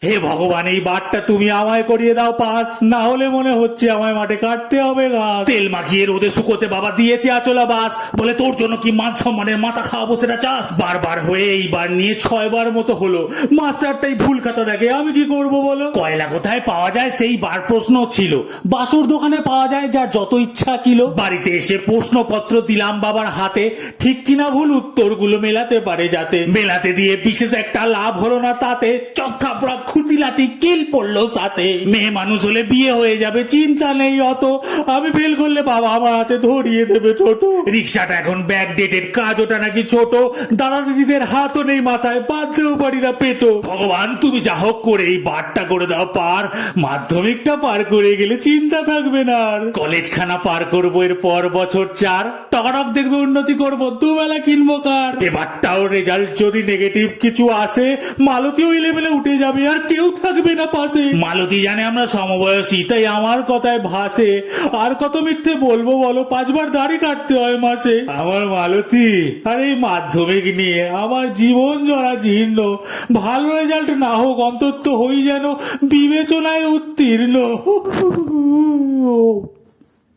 হে ভগবান, এই বারটা তুমি আমায় করিয়ে দাও পাস, না হলে মনে হচ্ছে আমায় মাঠে কাটতে হবে গাছ। তেল মাখিয়ে রোদে শুকোতে বাবা দিয়েছে আচলা বাস, বলে তোর জন্য কি মান সম্মানের মাথা খাওয়াবো সেটা চাস। বারবার হয়ে এইবার নিয়ে 6 বার মতো হলো, মাস্টারটাই ভুল খাতা দেখে, আমি কি করব বলো। কয়লা কোথায় পাওয়া যায় সেই বার প্রশ্ন ছিল, বাসুর দোকানে পাওয়া যায় যার যত ইচ্ছা কিলো। বাড়িতে এসে প্রশ্নপত্র দিলাম বাবার হাতে, ঠিক কিনা ভুল উত্তরগুলো মেলাতে পারে যাতে। মেলাতে দিয়ে বিশেষ একটা লাভ হলো না তাতে, চক্কাপড়া খুশিলাতি কিল পড়লো সাথে। মেয়ে মানুষ হলে বিয়ে হয়ে যাবে, চিন্তা নেই অত, আমি ফেল করলে বাবা আমার হাতে ধরিয়ে দেবে টোটো। রিক্সাটা এখন ব্যাক ডেটেড, কাজ ওটা নাকি ছোট, দাদা দিদিদের হাতও নেই মাথায়, বাঁধতেও পারি না পেটো। ভগবান তুমি যা হোক করে এই বারটা করে দাও পার, মাধ্যমিকটা পার করে গেলে চিন্তা থাকবে না আর। কলেজ খানা পার করবো এরপর বছর 4, টকাটক দেখবে উন্নতি করবো, দুবেলা কিনবো কার। এবারটাও রেজাল্ট যদি নেগেটিভ কিছু আসে, মালতীও ইলেভেলে উঠে যাবে আর কেউ থাকবে না পাশে। মালতী জানে আমরা সমবয়সী, তাই আমার কথায় ভাসে, আর কত মিথ্যে বলবো বলো, 5 বার দাড়ি কাটতে হয় মাসে। আমার মালতী, আর এই মাধ্যমিক নিয়ে আমার জীবন জরা জীর্ণ, ভালো রেজাল্ট না হোক অন্তত হই যেন বিবেচনায় উত্তীর্ণ।